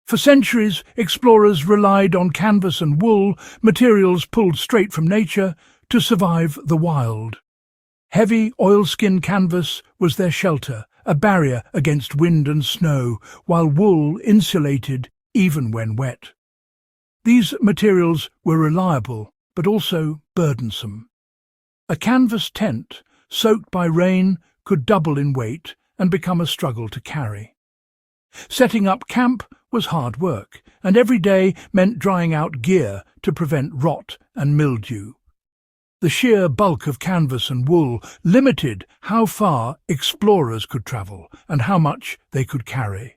For centuries, explorers relied on canvas and wool, materials pulled straight from nature, to survive the wild. Heavy oilskin canvas was their shelter, a barrier against wind and snow, while wool insulated even when wet. These materials were reliable, but also burdensome. A canvas tent, soaked by rain, could double in weight and become a struggle to carry. Setting up camp was hard work, and every day meant drying out gear to prevent rot and mildew. The sheer bulk of canvas and wool limited how far explorers could travel and how much they could carry.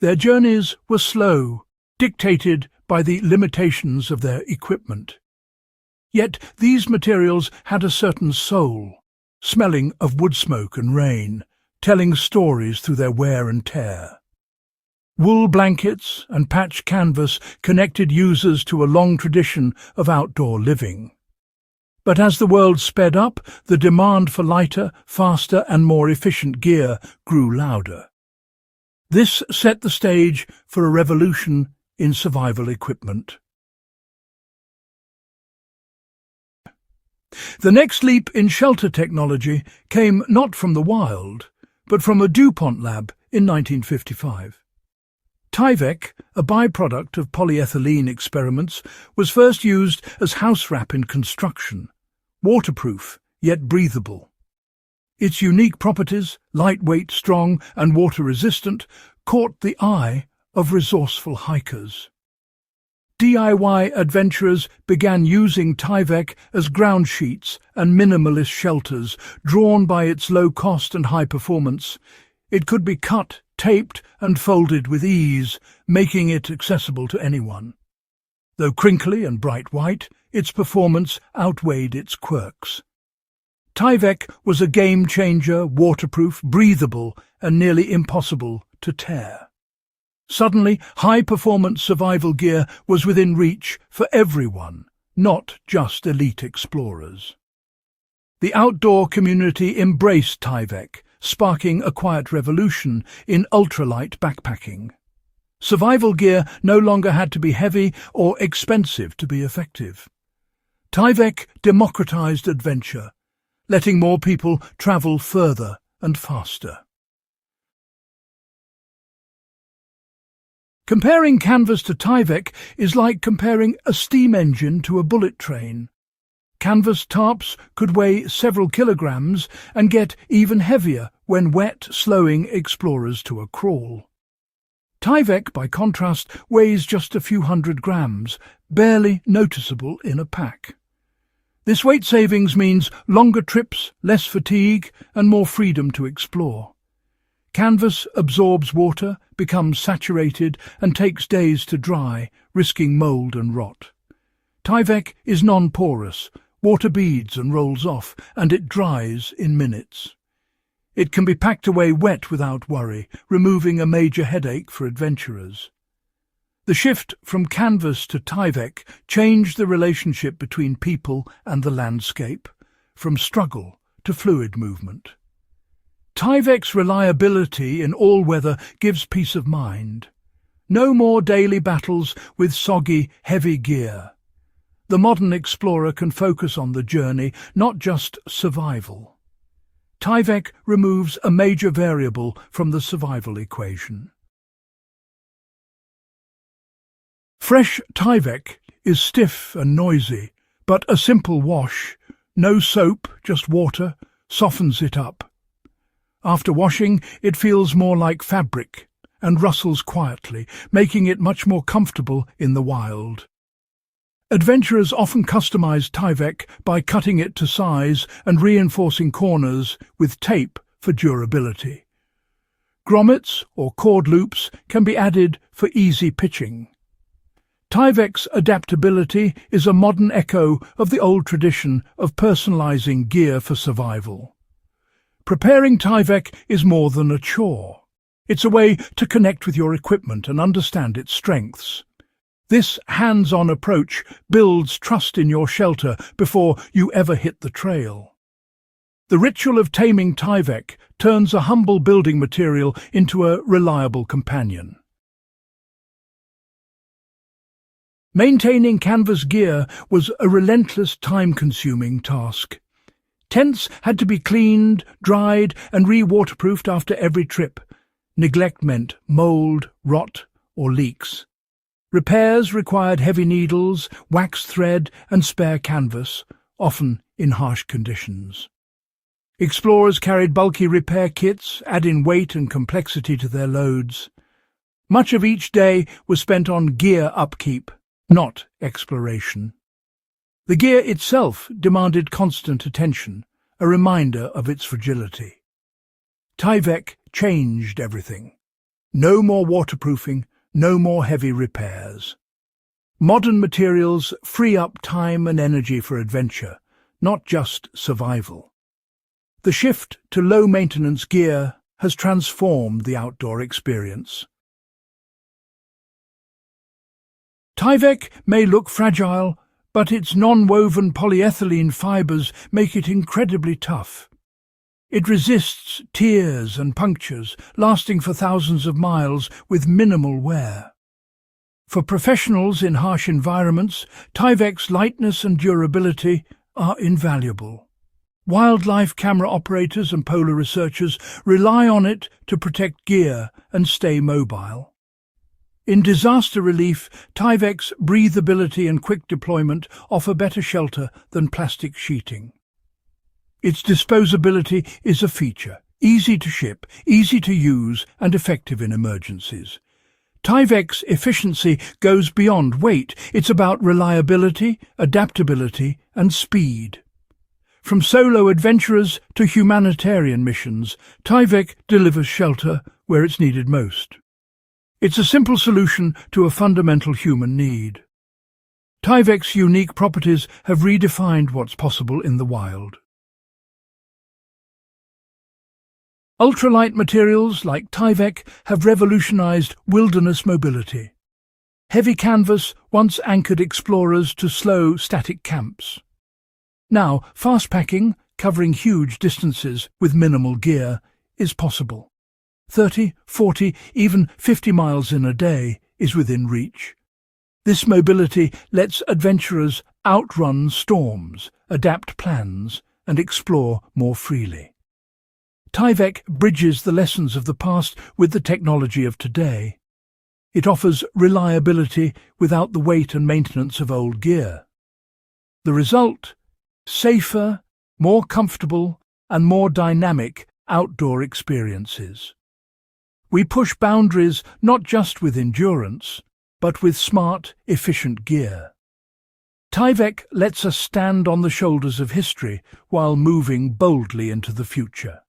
Their journeys were slow, dictated by the limitations of their equipment. Yet these materials had a certain soul, smelling of wood smoke and rain, telling stories through their wear and tear. Wool blankets and patch canvas connected users to a long tradition of outdoor living. But as the world sped up, the demand for lighter, faster and more efficient gear grew louder. This set the stage for a revolution in survival equipment. The next leap in shelter technology came not from the wild, but from a DuPont lab in 1955. Tyvek, a byproduct of polyethylene experiments, was first used as house wrap in construction, waterproof yet breathable. Its unique properties, lightweight, strong and water-resistant, caught the eye of resourceful hikers. DIY adventurers began using Tyvek as ground sheets and minimalist shelters, drawn by its low cost and high performance. It could be cut, taped and folded with ease, making it accessible to anyone. Though crinkly and bright white, its performance outweighed its quirks. Tyvek was a game-changer, waterproof, breathable and nearly impossible to tear. Suddenly, high-performance survival gear was within reach for everyone, not just elite explorers. The outdoor community embraced Tyvek, sparking a quiet revolution in ultralight backpacking. Survival gear no longer had to be heavy or expensive to be effective. Tyvek democratized adventure, letting more people travel further and faster. Comparing canvas to Tyvek is like comparing a steam engine to a bullet train. Canvas tarps could weigh several kilograms and get even heavier when wet, slowing explorers to a crawl. Tyvek, by contrast, weighs just a few hundred grams, barely noticeable in a pack. This weight savings means longer trips, less fatigue, and more freedom to explore. Canvas absorbs water, becomes saturated, and takes days to dry, risking mold and rot. Tyvek is non-porous, water beads and rolls off, and it dries in minutes. It can be packed away wet without worry, removing a major headache for adventurers. The shift from canvas to Tyvek changed the relationship between people and the landscape, from struggle to fluid movement. Tyvek's reliability in all weather gives peace of mind. No more daily battles with soggy, heavy gear. The modern explorer can focus on the journey, not just survival. Tyvek removes a major variable from the survival equation. Fresh Tyvek is stiff and noisy, but a simple wash, no soap, just water, softens it up. After washing, it feels more like fabric and rustles quietly, making it much more comfortable in the wild. Adventurers often customize Tyvek by cutting it to size and reinforcing corners with tape for durability. Grommets or cord loops can be added for easy pitching. Tyvek's adaptability is a modern echo of the old tradition of personalizing gear for survival. Preparing Tyvek is more than a chore. It's a way to connect with your equipment and understand its strengths. This hands-on approach builds trust in your shelter before you ever hit the trail. The ritual of taming Tyvek turns a humble building material into a reliable companion. Maintaining canvas gear was a relentless, time-consuming task. Tents had to be cleaned, dried, and re-waterproofed after every trip. Neglect meant mould, rot, or leaks. Repairs required heavy needles, wax thread, and spare canvas, often in harsh conditions. Explorers carried bulky repair kits, adding weight and complexity to their loads. Much of each day was spent on gear upkeep, not exploration. The gear itself demanded constant attention, a reminder of its fragility. Tyvek changed everything. No more waterproofing, no more heavy repairs. Modern materials free up time and energy for adventure, not just survival. The shift to low-maintenance gear has transformed the outdoor experience. Tyvek may look fragile, but its non-woven polyethylene fibers make it incredibly tough. It resists tears and punctures, lasting for thousands of miles with minimal wear. For professionals in harsh environments, Tyvek's lightness and durability are invaluable. Wildlife camera operators and polar researchers rely on it to protect gear and stay mobile. In disaster relief, Tyvek's breathability and quick deployment offer better shelter than plastic sheeting. Its disposability is a feature, easy to ship, easy to use, and effective in emergencies. Tyvek's efficiency goes beyond weight. It's about reliability, adaptability, and speed. From solo adventurers to humanitarian missions, Tyvek delivers shelter where it's needed most. It's a simple solution to a fundamental human need. Tyvek's unique properties have redefined what's possible in the wild. Ultralight materials like Tyvek have revolutionized wilderness mobility. Heavy canvas once anchored explorers to slow, static camps. Now, fast packing, covering huge distances with minimal gear, is possible. 30, 40, even 50 miles in a day is within reach. This mobility lets adventurers outrun storms, adapt plans, and explore more freely. Tyvek bridges the lessons of the past with the technology of today. It offers reliability without the weight and maintenance of old gear. The result? Safer, more comfortable, and more dynamic outdoor experiences. We push boundaries not just with endurance, but with smart, efficient gear. Tyvek lets us stand on the shoulders of history while moving boldly into the future.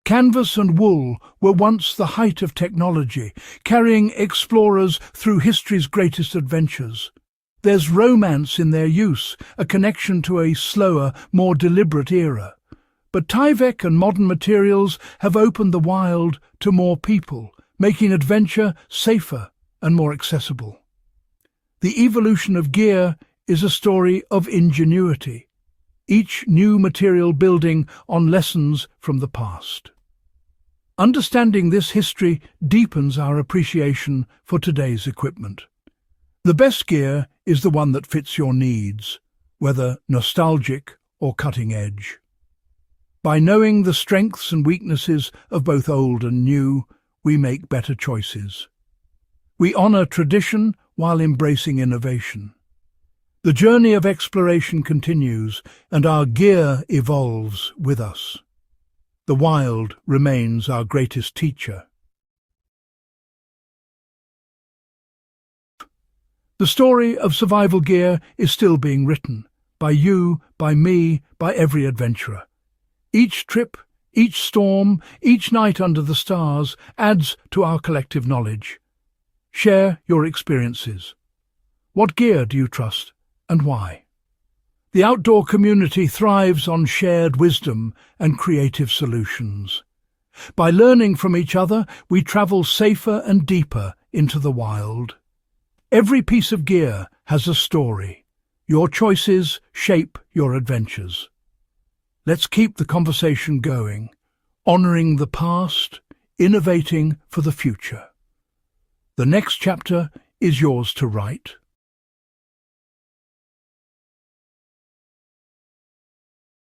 Canvas and wool were once the height of technology, carrying explorers through history's greatest adventures. There's romance in their use, a connection to a slower, more deliberate era. But Tyvek and modern materials have opened the wild to more people, making adventure safer and more accessible. The evolution of gear is a story of ingenuity, each new material building on lessons from the past. Understanding this history deepens our appreciation for today's equipment. The best gear is the one that fits your needs, whether nostalgic or cutting edge. By knowing the strengths and weaknesses of both old and new, we make better choices. We honor tradition while embracing innovation. The journey of exploration continues, and our gear evolves with us. The wild remains our greatest teacher. The story of survival gear is still being written, by you, by me, by every adventurer. Each trip, each storm, each night under the stars adds to our collective knowledge. Share your experiences. What gear do you trust, and why? The outdoor community thrives on shared wisdom and creative solutions. By learning from each other, we travel safer and deeper into the wild. Every piece of gear has a story. Your choices shape your adventures. Let's keep the conversation going, honoring the past, innovating for the future. The next chapter is yours to write.